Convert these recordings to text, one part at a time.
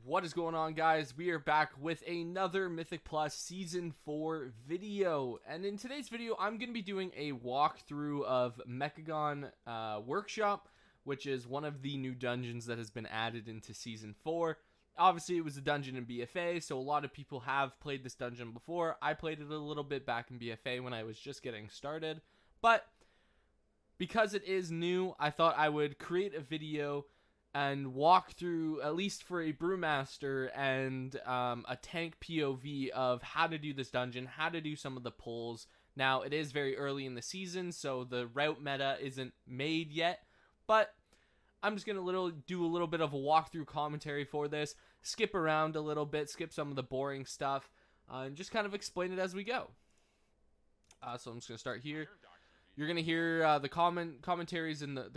What is going on, guys? We are back with another Mythic Plus Season 4 video. And in today's video, I'm going to be doing a walkthrough of Mechagon Workshop, which is one of the new dungeons that has been added into Season 4. Obviously, it was a dungeon in BFA, so a lot of people have played this dungeon before. I played it a little bit back in BFA when I was just getting started. But because it is new, I thought I would create a video and walk through, at least for a Brewmaster and a tank POV of how to do this dungeon, how to do some of the pulls. Now, it is very early in the season, so the route meta isn't made yet, but I'm just going to do a little bit of a walkthrough commentary for this, skip around a little bit, skip some of the boring stuff, and just kind of explain it as we go. So I'm just going to start here. You're going to hear the commentaries in the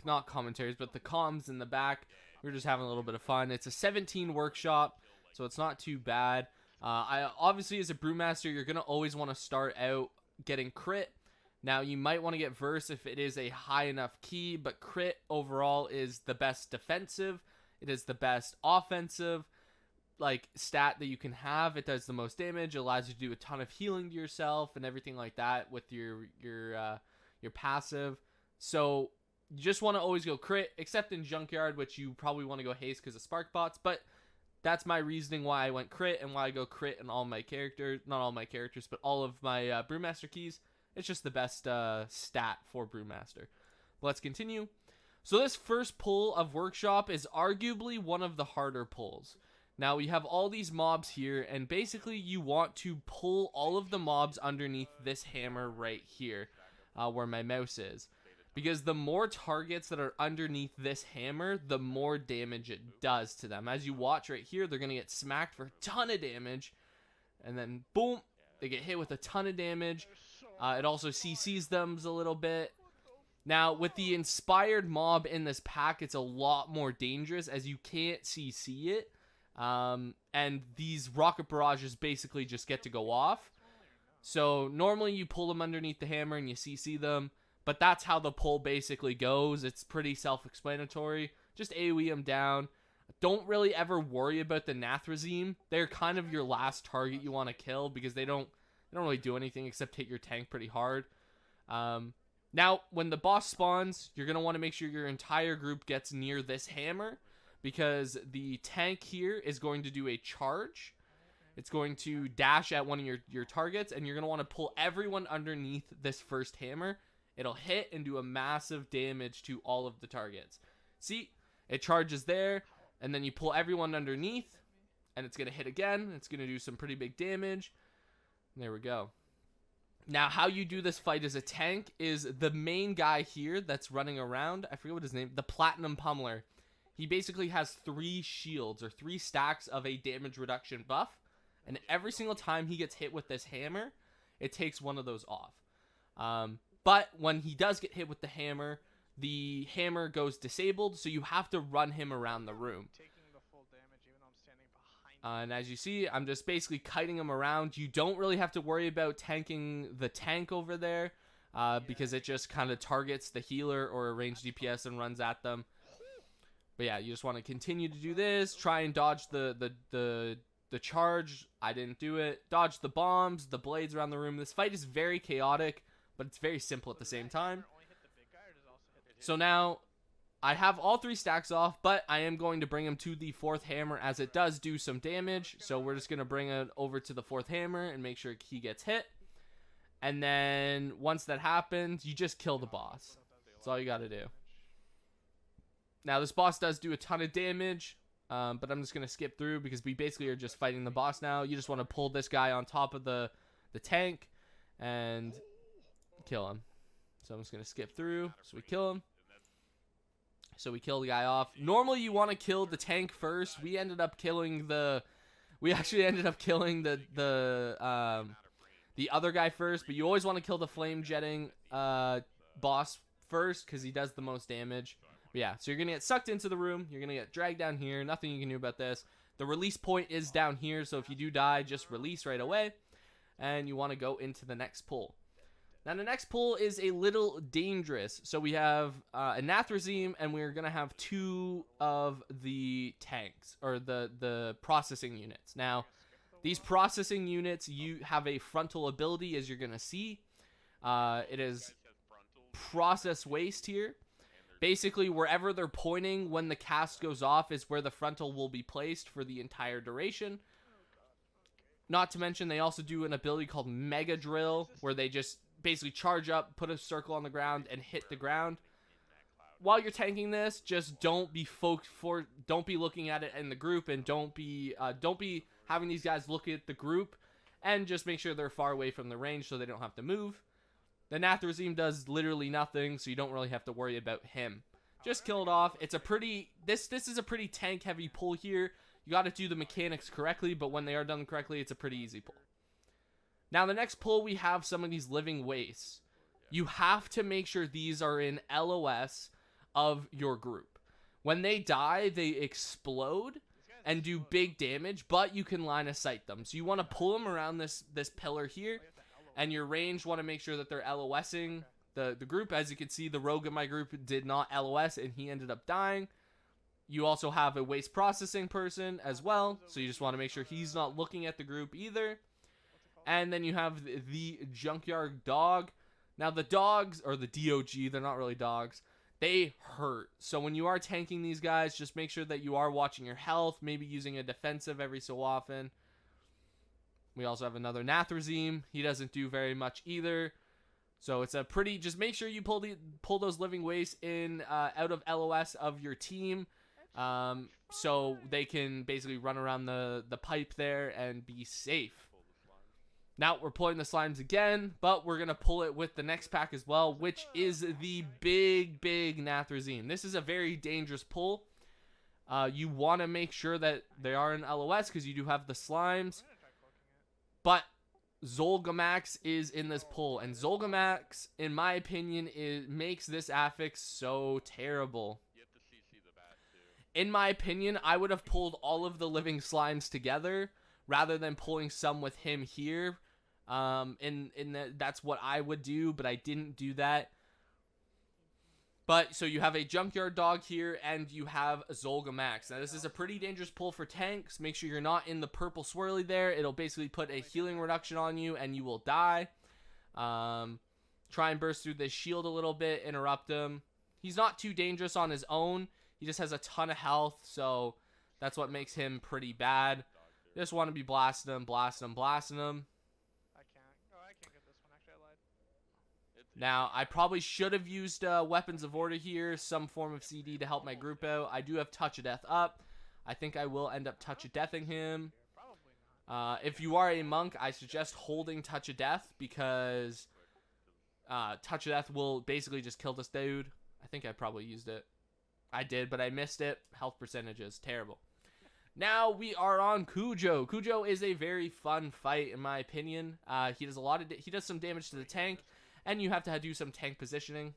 not commentaries, but the comms in the back. We're just having a little bit of fun. It's a 17 workshop, so it's not too bad. Obviously, as a Brewmaster, you're going to always want to start out getting crit. Now, you might want to get verse if it is a high enough key, but crit overall is the best defensive. It is the best offensive stat that you can have. It does the most damage, allows you to do a ton of healing to yourself and everything like that with your passive. So you just want to always go crit, except in Junkyard, which you probably want to go haste because of spark bots, but that's my reasoning why I went crit and why I go crit in all my characters, not all my characters, but all of my Brewmaster keys. It's just the best stat for Brewmaster. Let's continue. So this first pull of Workshop is arguably one of the harder pulls. Now we have all these mobs here, and basically you want to pull all of the mobs underneath this hammer right here, where my mouse is. Because the more targets that are underneath this hammer, the more damage it does to them. As you watch right here, they're going to get smacked for a ton of damage. And then, boom, they get hit with a ton of damage. It also CCs them a little bit. Now, with the inspired mob in this pack, it's a lot more dangerous as you can't CC it. And these rocket barrages basically just get to go off. So, normally you pull them underneath the hammer and you CC them. But that's how the pull basically goes. It's pretty self-explanatory. Just AoE them down. Don't really ever worry about the Nathrazim. They're kind of your last target you want to kill because they don't really do anything except hit your tank pretty hard. Now, when the boss spawns, you're going to want to make sure your entire group gets near this hammer because the tank here is going to do a charge. It's going to dash at one of your targets, and you're going to want to pull everyone underneath this first hammer. It'll hit and do a massive damage to all of the targets. See, it charges there, and then you pull everyone underneath, and it's going to hit again. It's going to do some pretty big damage. There we go. Now, how you do this fight as a tank is the main guy here that's running around. I forget what his name, the Platinum Pummeler. He basically has 3 shields or 3 stacks of a damage reduction buff, and every single time he gets hit with this hammer, it takes one of those off. But when he does get hit with the hammer goes disabled, so you have to run him around the room. And as you see, I'm just basically kiting him around. You don't really have to worry about tanking the tank over there, because it just kind of targets the healer or a ranged DPS and runs at them. But yeah, you just want to continue to do this. Try and dodge the charge. I didn't do it. Dodge the bombs, the blades around the room. This fight is very chaotic, but it's very simple at the same time. So now, I have all 3 stacks off, but I am going to bring him to the 4th hammer as it does do some damage. So we're just going to bring it over to the 4th hammer and make sure he gets hit. And then, once that happens, you just kill the boss. That's all you got to do. Now, this boss does do a ton of damage, but I'm just going to skip through because we basically are just fighting the boss now. You just want to pull this guy on top of the tank and kill him. So I'm just going to skip through. So we kill him. So we kill the guy off. Normally you want to kill the tank first. We ended up killing the other guy first, but you always want to kill the flame jetting boss first because he does the most damage. But yeah, so you're going to get sucked into the room. You're going to get dragged down here. Nothing you can do about this. The release point is down here, so if you do die, just release right away. And you want to go into the next pull. Now the next pull is a little dangerous. So we have a Nathrezim, and we're going to have 2 of the tanks, or the processing units. Now, these processing units, you have a frontal ability, as you're going to see. It is process waste here. Basically, wherever they're pointing when the cast goes off is where the frontal will be placed for the entire duration. Not to mention, they also do an ability called Mega Drill, where they just basically charge up, put a circle on the ground, and hit the ground. While you're tanking this, just don't be looking at it in the group, and don't be having these guys look at the group, and just make sure they're far away from the range so they don't have to move. The Nathrezim does literally nothing, so you don't really have to worry about him. Just kill it off. It's a pretty this is a pretty tank heavy pull here. You got to do the mechanics correctly, but when they are done correctly, it's a pretty easy pull. Now, the next pull, we have some of these living wastes. You have to make sure these are in LOS of your group. When they die, they explode and do big damage, but you can line of sight them. So you want to pull them around this pillar here, and your range want to make sure that they're LOSing the group. As you can see, the rogue in my group did not LOS, and he ended up dying. You also have a waste processing person as well, so you just want to make sure he's not looking at the group either. And then you have the Junkyard Dog. Now the dogs, or the DOG, they're not really dogs, they hurt. So when you are tanking these guys, just make sure that you are watching your health, maybe using a defensive every so often. We also have another Nathrezim. He doesn't do very much either. So it's a pretty, just make sure you pull those living wastes in out of LOS of your team. So they can basically run around the pipe there and be safe. Now we're pulling the slimes again, but we're going to pull it with the next pack as well, which is the big Nathrezim. This is a very dangerous pull. You want to make sure that they are in LOS because you do have the slimes. But Zolgamax is in this pull, and Zolgamax, in my opinion, makes this affix so terrible. In my opinion, I would have pulled all of the living slimes together rather than pulling some with him here. That's what I would do, but I didn't do that. But so you have a Junkyard Dog here, and you have a Zolgamax. Now this is a pretty dangerous pull for tanks. Make sure you're not in the purple swirly there. It'll basically put a healing reduction on you, and you will die. Try and burst through this shield a little bit, interrupt him. He's not too dangerous on his own. He just has a ton of health, so that's what makes him pretty bad. Just want to be blasting him. I can't get this one. Actually, I lied. Now, I probably should have used Weapons of Order here, some form of CD to help my group out. I do have Touch of Death up. I think I will end up Touch of Deathing him. If you are a monk, I suggest holding Touch of Death because Touch of Death will basically just kill this dude. I think I probably used it. I did, but I missed it. Health percentages, terrible. Now we are on Cujo. Cujo is a very fun fight, in my opinion. He does some damage to the tank, and you have to do some tank positioning.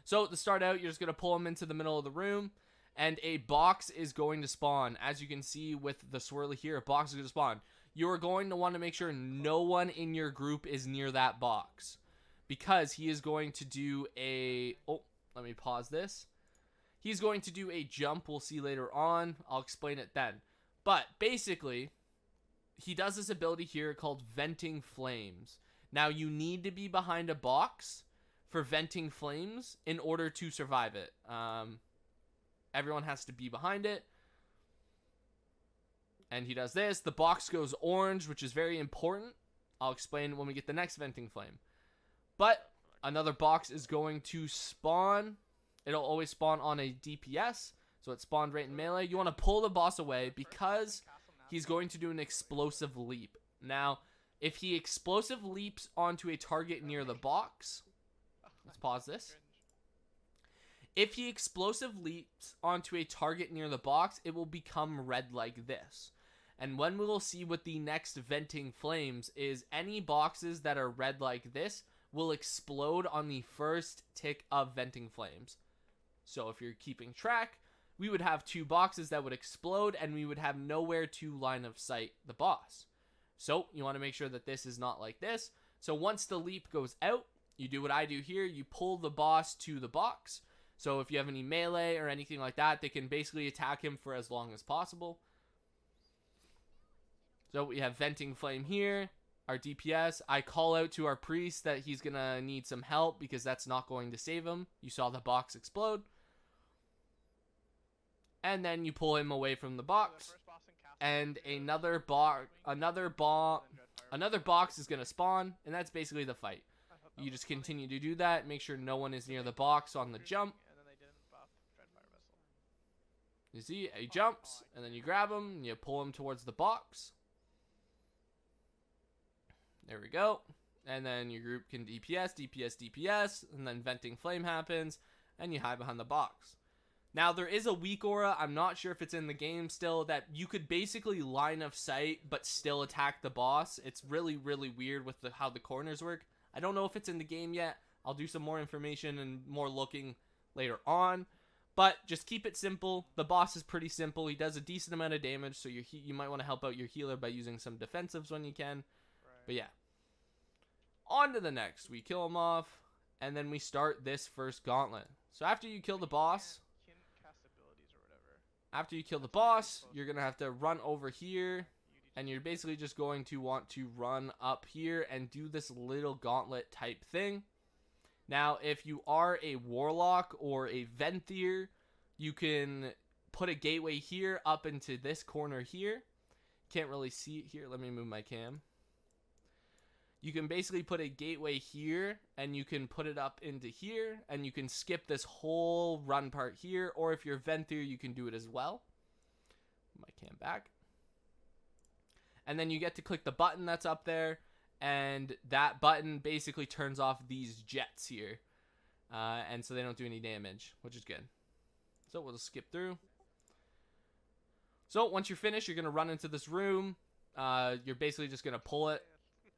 So to start out, you're just gonna pull him into the middle of the room, and a box is going to spawn. As you can see with the swirly here, a box is going to spawn. You are going to want to make sure no one in your group is near that box, because he is going to do a. Oh, let me pause this. He's going to do a jump we'll see later on. I'll explain it then. But basically, he does this ability here called Venting Flames. Now, you need to be behind a box for Venting Flames in order to survive it. Everyone has to be behind it. And he does this. The box goes orange, which is very important. I'll explain when we get the next Venting Flame. But another box is going to spawn. It'll always spawn on a DPS, so it spawned right in melee. You want to pull the boss away because he's going to do an explosive leap. Now, if he explosive leaps onto a target near the box, let's pause this. If he explosive leaps onto a target near the box, it will become red like this. And when we will see with the next Venting Flames is any boxes that are red like this will explode on the first tick of Venting Flames. So if you're keeping track, we would have 2 boxes that would explode, and we would have nowhere to line of sight the boss. So you want to make sure that this is not like this. So once the leap goes out, you do what I do here. You pull the boss to the box. So if you have any melee or anything like that, they can basically attack him for as long as possible. So we have Venting Flame here, our DPS. I call out to our priest that he's going to need some help because that's not going to save him. You saw the box explode. And then you pull him away from the box. And another box is going to spawn, and that's basically the fight. You just continue to do that, make sure no one is near the box on the jump. You see, he jumps, and then you grab him, and you pull him towards the box. There we go. And then your group can DPS, and then Venting Flame happens, and you hide behind the box. Now, there is a weak aura, I'm not sure if it's in the game still, that you could basically line of sight, but still attack the boss. It's really, really weird with how the corners work. I don't know if it's in the game yet. I'll do some more information and more looking later on. But just keep it simple. The boss is pretty simple. He does a decent amount of damage, so you might want to help out your healer by using some defensives when you can. Right. But yeah. On to the next. We kill him off, and then we start this first gauntlet. So after you kill the boss, you're going to have to run over here. And you're basically just going to want to run up here and do this little gauntlet type thing. Now, if you are a warlock or a venthier, you can put a gateway here up into this corner here. Can't really see it here. Let me move my cam. You can basically put a gateway here, and you can put it up into here, and you can skip this whole run part here. Or if you're venthier, you can do it as well. My cam back. And then you get to click the button that's up there, and that button basically turns off these jets here. And so they don't do any damage, which is good. So we'll just skip through. So once you're finished, you're going to run into this room. You're basically just going to pull it.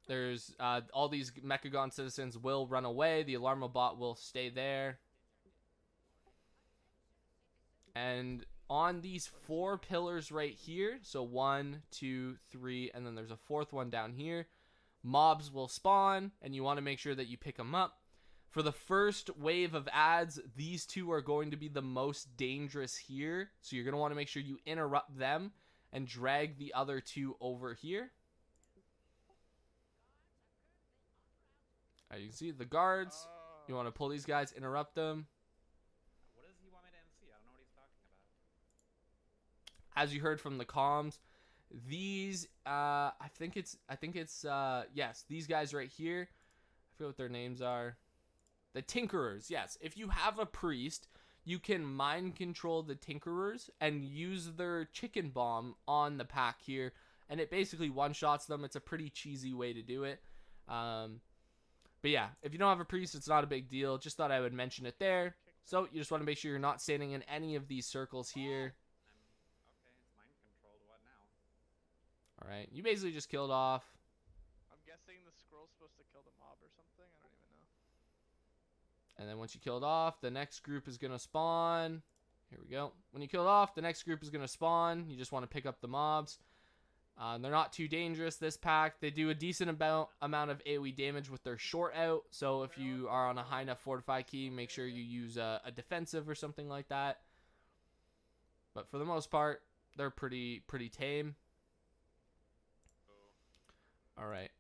There's all these Mechagon citizens will run away. The alarm bot will stay there. And on these 4 pillars right here, so 1, 2, 3, and then there's a 4th one down here, mobs will spawn, and you want to make sure that you pick them up. For the first wave of ads, these 2 are going to be the most dangerous here, so you're going to want to make sure you interrupt them and drag the other 2 over here. You can see the guards. You want to pull these guys, interrupt them. As you heard from the comms, these I think it's yes, these guys right here, I forget what their names are. The Tinkerers. Yes, if you have a priest, you can mind control the Tinkerers and use their chicken bomb on the pack here, and it basically one-shots them. It's a pretty cheesy way to do it. But yeah, if you don't have a priest, it's not a big deal. Just thought I would mention it there. So you just want to make sure you're not standing in any of these circles here. Alright, you basically just killed off. I'm guessing the scroll's supposed to kill the mob or something. I don't even know. And then once you killed off, the next group is going to spawn. Here we go. When you killed off, the next group is going to spawn. You just want to pick up the mobs. They're not too dangerous, this pack. They do a decent amount of AoE damage with their short out. So if you are on a high enough fortify key, make sure you use a defensive or something like that. But for the most part, they're pretty tame. Alright.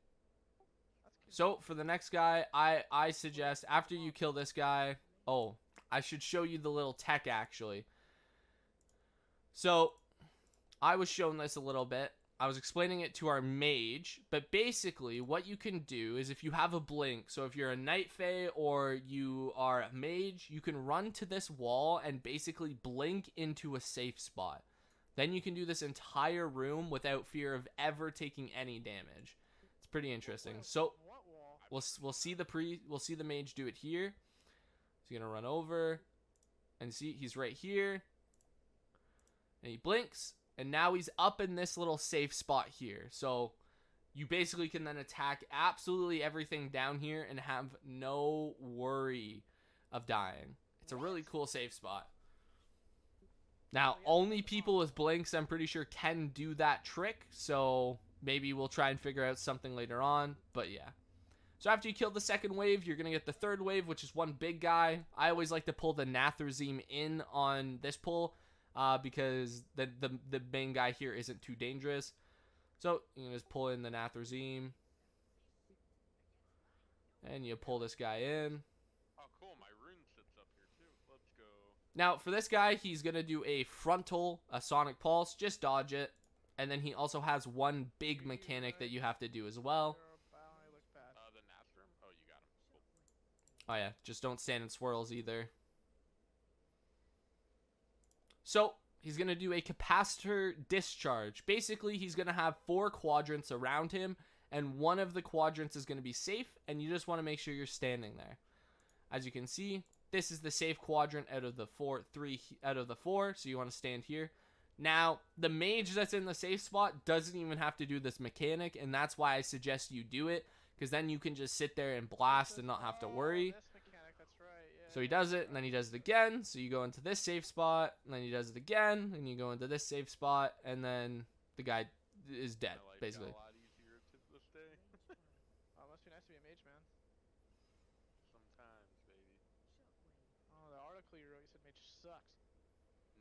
So for the next guy, I suggest after you kill this guy, oh, I should show you the little tech actually. So I was shown this a little bit. I was explaining it to our mage, but basically what you can do is if you have a blink, so if you're a Night Fae or you are a mage, you can run to this wall and basically blink into a safe spot. Then you can do this entire room without fear of ever taking any damage. It's pretty interesting. So we'll see the mage do it here. He's gonna run over and see he's right here, and he blinks. And now he's up in this little safe spot here. So you basically can then attack absolutely everything down here and have no worry of dying. It's a really cool safe spot. Now, only people with blinks, I'm pretty sure, can do that trick. So maybe we'll try and figure out something later on. But yeah. So after you kill the second wave, you're going to get the third wave, which is one big guy. I always like to pull the Nathrezim in on this pull because the main guy here isn't too dangerous. So you can just pull in the Nathrezim. And you pull this guy in. Oh, cool. My rune sits up here, too. Let's go. Now, for this guy, he's going to do a frontal, a Sonic Pulse. Just dodge it. And then he also has one big mechanic that you have to do as well. The Nathrem? Oh, you got him. Cool. Oh, yeah. Just don't stand in swirls either. So, he's going to do a Capacitor Discharge. Basically, he's going to have 4 quadrants around him. And one of the quadrants is going to be safe, and you just want to make sure you're standing there. As you can see, this is the safe quadrant out of the 3 out of the 4, so you want to stand here. Now, the mage that's in the safe spot doesn't even have to do this mechanic, and that's why I suggest you do it, because then you can just sit there and blast and not have to worry. So he does it, and then he does it again, so you go into this safe spot, and then he does it again, and you go into this safe spot, and then the guy is dead, basically. Nice to be a mage, man. Sometimes, baby. Oh, the article you wrote, you said mage sucks.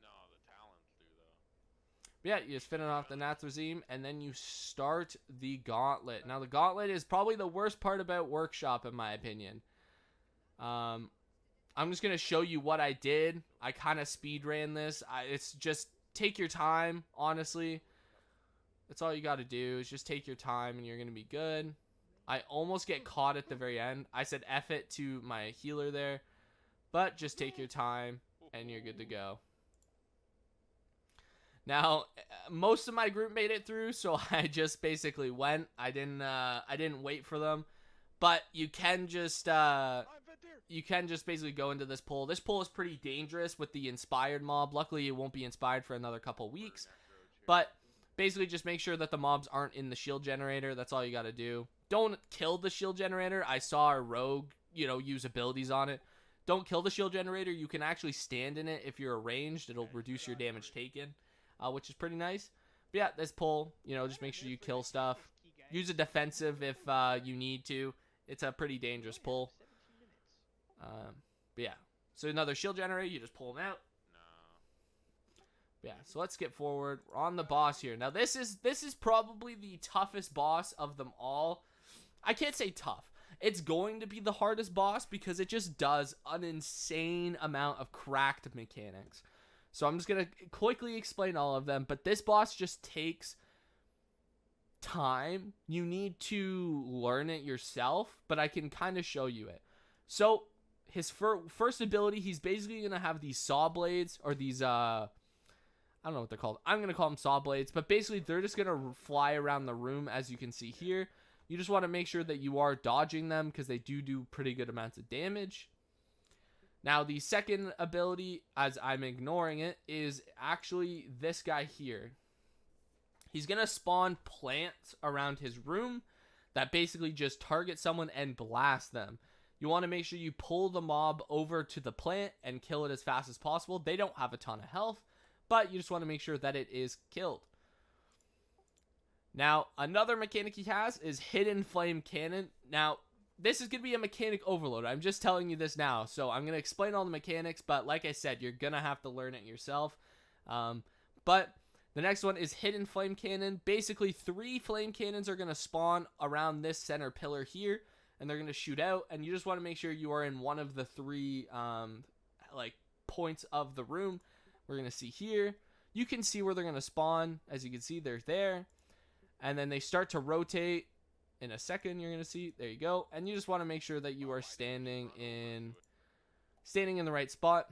No, the talents do, though. Yeah, you just finish off the Nathrezim, and then you start the Gauntlet. Now, the Gauntlet is probably the worst part about Workshop, in my opinion. I'm just going to show you what I did. I kind of speed ran this. It's just take your time, honestly. That's all you got to do is just take your time, and you're going to be good. I almost get caught at the very end. I said F it to my healer there. But just take your time and you're good to go. Now, most of my group made it through, so I just basically went. I didn't wait for them. But you can just basically go into this pull. This pull is pretty dangerous with the inspired mob. Luckily, it won't be inspired for another couple weeks. But basically just make sure that the mobs aren't in the shield generator. That's all you got to do. Don't kill the shield generator. I saw a rogue, use abilities on it. Don't kill the shield generator. You can actually stand in it if you're ranged. It'll reduce your damage taken, which is pretty nice. But yeah, this pull, just make sure you kill stuff. Use a defensive if you need to. It's a pretty dangerous pull. But yeah, so another shield generator, you just pull them out. Yeah, so let's skip forward. We're on the boss here. Now, this is probably the toughest boss of them all. I can't say tough. It's going to be the hardest boss because it just does an insane amount of cracked mechanics. So I'm just going to quickly explain all of them. But this boss just takes time. You need to learn it yourself, but I can kind of show you it. So his first ability, he's basically going to have these saw blades or these... I don't know what they're called. I'm going to call them saw blades. But basically, they're just going to fly around the room, as you can see here. You just want to make sure that you are dodging them, because they do pretty good amounts of damage. Now, the second ability, as I'm ignoring it, is actually this guy here. He's going to spawn plants around his room that basically just target someone and blast them. You want to make sure you pull the mob over to the plant and kill it as fast as possible. They don't have a ton of health, but you just want to make sure that it is killed. Now, another mechanic he has is Hidden Flame Cannon. Now, this is going to be a mechanic overload. I'm just telling you this now. So I'm going to explain all the mechanics, but like I said, you're going to have to learn it yourself. But the next one is Hidden Flame Cannon. Basically, 3 flame cannons are going to spawn around this center pillar here, and they're going to shoot out. And you just want to make sure you are in one of the 3 points of the room. We're going to see here. You can see where they're going to spawn. As you can see, they're there. And then they start to rotate. In a second, you're going to see. There you go. And you just want to make sure that you are standing in the right spot.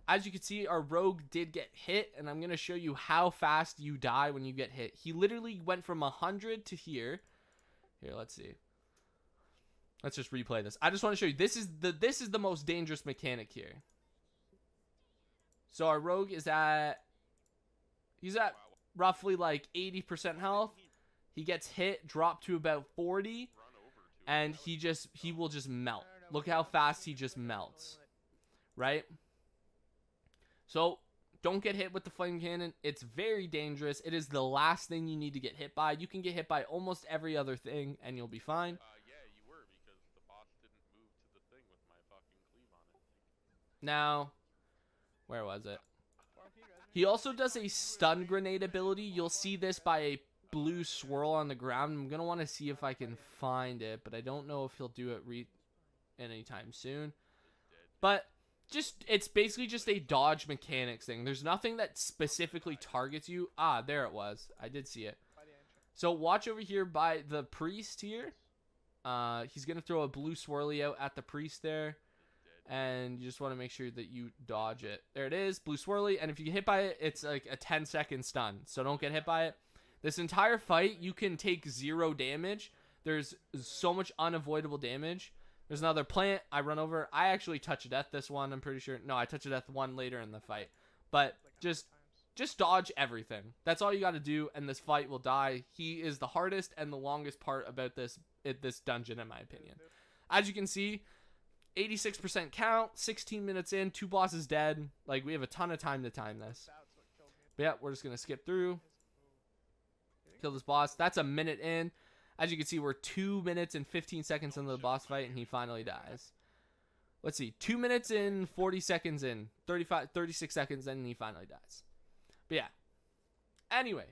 As you can see, our rogue did get hit. And I'm going to show you how fast you die when you get hit. He literally went from 100 to here. Here, let's see. Let's just replay this. I just want to show you. This is the most dangerous mechanic here. So our rogue is at... He's at roughly like 80% health. He gets hit, dropped to about 40, and he will just melt. Look how fast he just melts, right? So don't get hit with the flame cannon. It's very dangerous. It is the last thing you need to get hit by. You can get hit by almost every other thing, and you'll be fine. Yeah, you were, because the Now, where was it? Well, you guys are He also does a stun grenade ability. You'll see this by a blue swirl on the ground. I'm going to want to see if I can find it, but I don't know if he'll do it anytime soon. But it's basically just a dodge mechanics thing. There's nothing that specifically targets you. Ah, there it was. I did see it. by the entrance. So watch over here by the priest here. He's going to throw a blue swirly out at the priest there. And you just want to make sure that you dodge it. There it is, blue swirly. And if you get hit by it, it's like a 10-second stun. So don't get hit by it. This entire fight, you can take 0 damage. There's so much unavoidable damage. There's another plant. I run over. I actually touch a death this one, I'm pretty sure. No, I touch a death one later in the fight. But just dodge everything. That's all you got to do, and this fight will die. He is the hardest and the longest part about this dungeon, in my opinion. As you can see, 86% count, 16 minutes in, 2 bosses dead. Like, we have a ton of time to time this. That's what killed me. But yeah, we're just going to skip through. Kill this boss. That's a minute in. As you can see, we're 2 minutes and 15 seconds into the boss fight, and he finally dies. Let's see. 2 minutes and 40 seconds in. 36 seconds in, and he finally dies. But yeah. Anyway.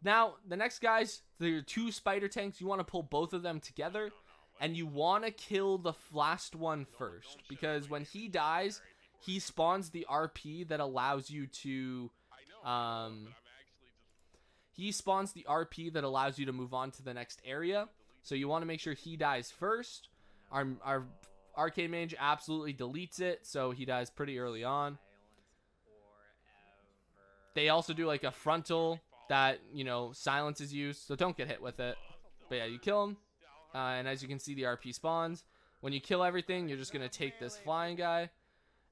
Now, the next guys, there are 2 spider tanks. You want to pull both of them together. And you want to kill the last one first. Because when he dies, he spawns the RP that allows you to... He spawns the RP that allows you to move on to the next area. So you want to make sure he dies first. Our arcade mage absolutely deletes it, so he dies pretty early on. They also do like a frontal that, you know, silences you, so don't get hit with it. But yeah, you kill him. And as you can see, the RP spawns. When you kill everything, you're just going to take this flying guy,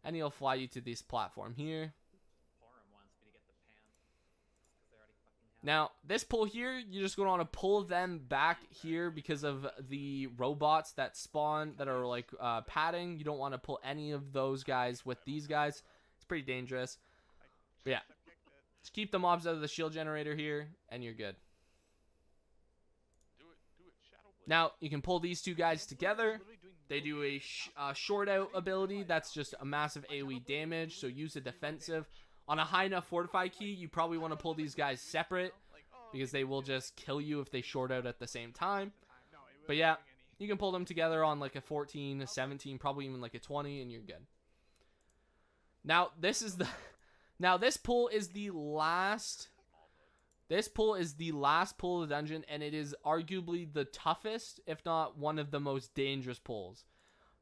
and he'll fly you to this platform here. Now, this pull here, you're just going to want to pull them back here because of the robots that spawn that are like padding. You don't want to pull any of those guys with these guys. It's pretty dangerous. But yeah, just keep the mobs out of the shield generator here, and you're good. Now, you can pull these 2 guys together. They do a short out ability. That's just a massive AoE damage, so use a defensive. On a high enough fortify key, you probably want to pull these guys separate because they will just kill you if they short out at the same time. But yeah, you can pull them together on like a 14, a 17, probably even like a 20, and you're good. Now, this pull is the last... This pull is the last pull of the dungeon, and it is arguably the toughest, if not one of the most dangerous pulls.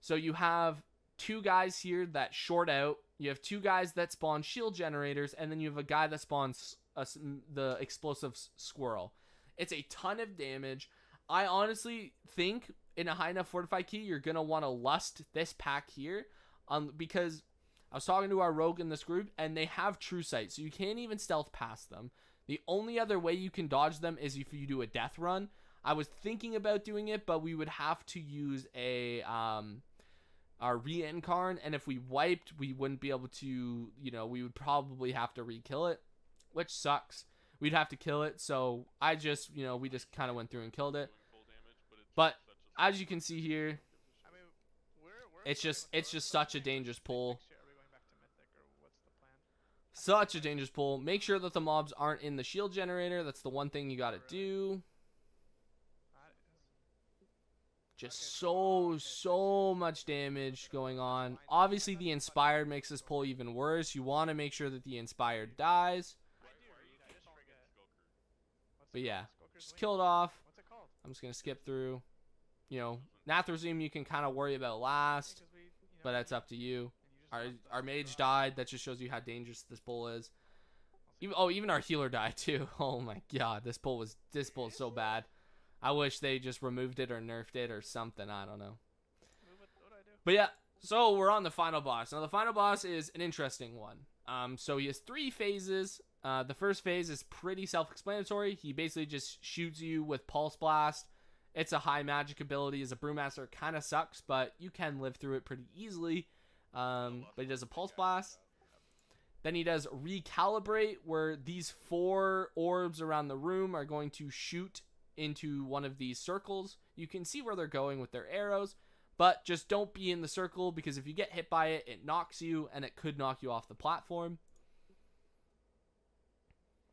So you have 2 guys here that short out. You have 2 guys that spawn shield generators, and then you have a guy that spawns the explosive squirrel. It's a ton of damage. I honestly think in a high enough fortify key, you're going to want to lust this pack here, because I was talking to our rogue in this group, and they have true sight, so you can't even stealth past them. The only other way you can dodge them is if you do a death run. I was thinking about doing it, but we would have to use our reincarn, and if we wiped, we wouldn't be able to, you know, we would probably have to re-kill it, which sucks. We'd have to kill it, so I just, you know, we just kind of went through and killed it. But as you can see here, it's just such a dangerous pull. Such a dangerous pull. Make sure that the mobs aren't in the shield generator. That's the one thing you gotta do. Just so much damage going on. Obviously, the Inspired makes this pull even worse. You want to make sure that the Inspired dies. But yeah, just kill it off. I'm just going to skip through. You know, Nathrezim you can kind of worry about last, but that's up to you. Our mage died. That just shows you how dangerous this pull is. Even our healer died too. Oh my god, this pull is so bad. I wish they just removed it or nerfed it or something. I don't know. But yeah, so we're on the final boss. Now the final boss is an interesting one. So he has 3 phases. The first phase is pretty self-explanatory. He basically just shoots you with Pulse Blast. It's a high magic ability. As a Brewmaster, kind of sucks, but you can live through it pretty easily. But he does a Pulse Blast. Then he does Recalibrate, where these 4 orbs around the room are going to shoot into one of these circles. You can see where they're going with their arrows, But just don't be in the circle, because if you get hit by it, it knocks you, and it could knock you off the platform. Oh,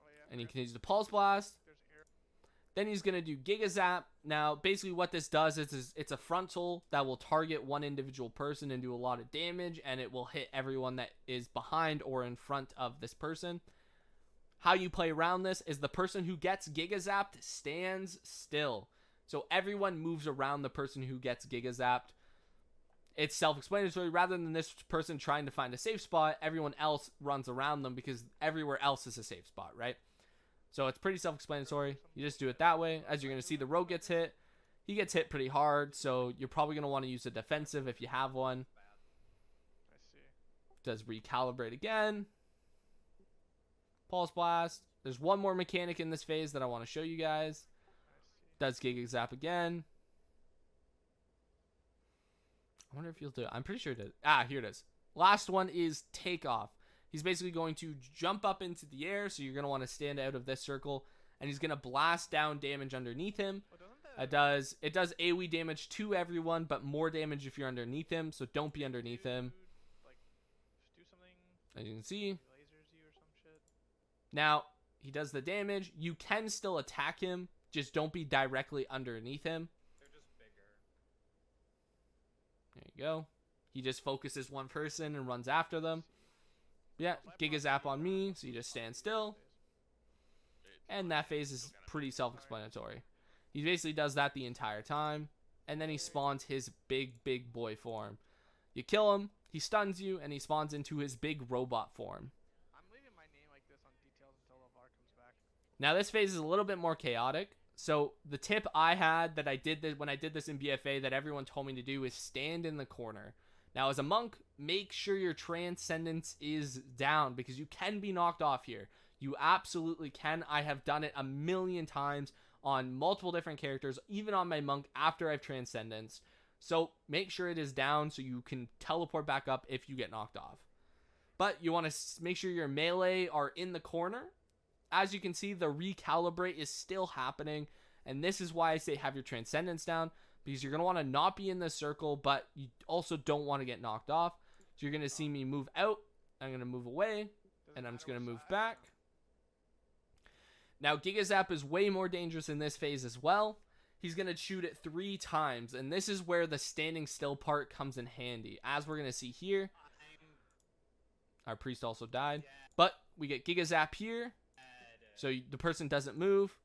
yeah. And he continues to Pulse Blast. Then he's going to do Gigazap. Now, basically what this does is it's a frontal that will target one individual person and do a lot of damage, and it will hit everyone that is behind or in front of this person. How you play around this is the person who gets Gigazapped stands still. So everyone moves around the person who gets Gigazapped. It's self-explanatory. Rather than this person trying to find a safe spot, everyone else runs around them, because everywhere else is a safe spot, right? So it's pretty self-explanatory. You just do it that way. As you're going to see, the rogue gets hit. He gets hit pretty hard, so you're probably going to want to use a defensive if you have one. I see. Does recalibrate again. Pulse Blast. There's one more mechanic in this phase that I want to show you guys. Does Gigazap again. I wonder if you'll do it. I'm pretty sure it is. Ah, here it is. Last one is Takeoff. He's basically going to jump up into the air, so you're going to want to stand out of this circle, and he's going to blast down damage underneath him. It does AoE damage to everyone, but more damage if you're underneath him, so don't be underneath him. Like, do something. As you can see. Lasers you or some shit. Now, he does the damage. You can still attack him, just don't be directly underneath him. They're just bigger. There you go. He just focuses one person and runs after them. Yeah, Gigazap on me, so you just stand still. And that phase is pretty self-explanatory. He basically does that the entire time. And then he spawns his big boy form. You kill him, he stuns you, and he spawns into his big robot form. I'm leaving my name like this on details until LeVar comes back. Now this phase is a little bit more chaotic. So the tip I had that I did this when I did this in BFA that everyone told me to do is stand in the corner. Now, as a monk, make sure your transcendence is down, because you can be knocked off here. You absolutely can. I have done it a million times on multiple different characters, even on my monk after I've transcendence. So make sure it is down so you can teleport back up if you get knocked off. But you want to make sure your melee are in the corner. As you can see, the recalibrate is still happening, and this is why I say have your transcendence down. Because you're going to want to not be in this circle, but you also don't want to get knocked off. So you're going to see me move out. I'm going to move away. And I'm just going to move back. Now, Gigazap is way more dangerous in this phase as well. He's going to shoot it 3 times. And this is where the standing still part comes in handy. As we're going to see here. Our priest also died. But we get Gigazap here. So the person doesn't move.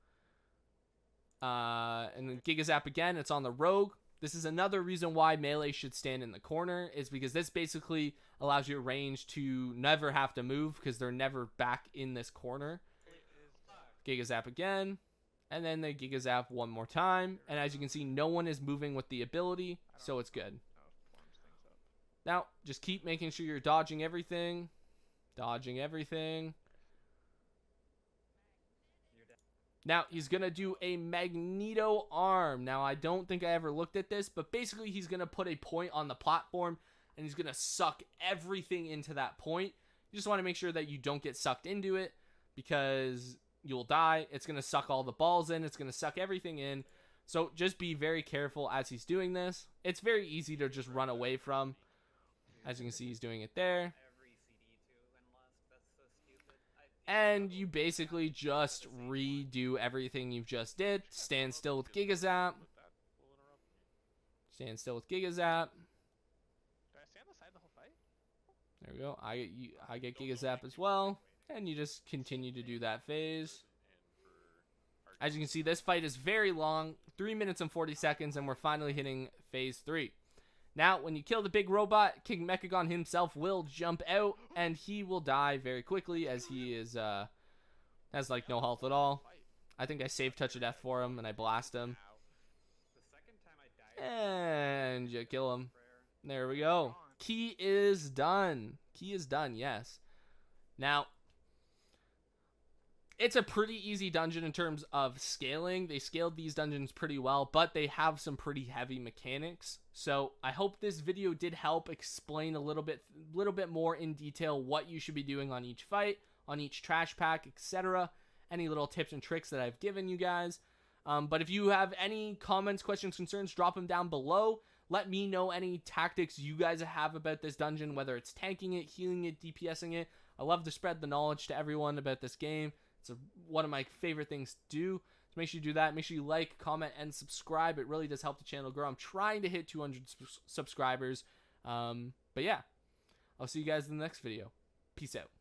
And then Gigazap again, it's on the rogue. This is another reason why melee should stand in the corner, is because this basically allows your range to never have to move, because they're never back in this corner. Gigazap again, and then the Gigazap one more time, and as you can see, no one is moving with the ability, so it's good. Now, just keep making sure you're dodging everything. Now, he's going to do a Magneto Arm. Now, I don't think I ever looked at this, but basically he's going to put a point on the platform, and he's going to suck everything into that point. You just want to make sure that you don't get sucked into it, because you'll die. It's going to suck all the balls in. It's going to suck everything in. So just be very careful as he's doing this. It's very easy to just run away from. As you can see, he's doing it there. And you basically just redo everything you've just did. Stand still with Gigazap. Stand still with Gigazap. Did I stay on the side the whole fight? There we go. I get Gigazap as well. And you just continue to do that phase. As you can see, this fight is very long. 3 minutes and 40 seconds. And we're finally hitting phase 3. Now, when you kill the big robot, King Mechagon himself will jump out, and he will die very quickly, as he is has like no health at all. I think I save touch a death for him, and I blast him. And you kill him. There we go. Key is done. Key is done, yes. Now, it's a pretty easy dungeon in terms of scaling. They scaled these dungeons pretty well, but they have some pretty heavy mechanics. So I hope this video did help explain a little bit more in detail what you should be doing on each fight, on each trash pack, etc. Any little tips and tricks that I've given you guys. But if you have any comments, questions, concerns, drop them down below. Let me know any tactics you guys have about this dungeon, whether it's tanking it, healing it, DPSing it. I love to spread the knowledge to everyone about this game. It's one of my favorite things to do. So make sure you do that. Make sure you like, comment, and subscribe. It really does help the channel grow. I'm trying to hit 200 subscribers. But yeah, I'll see you guys in the next video. Peace out.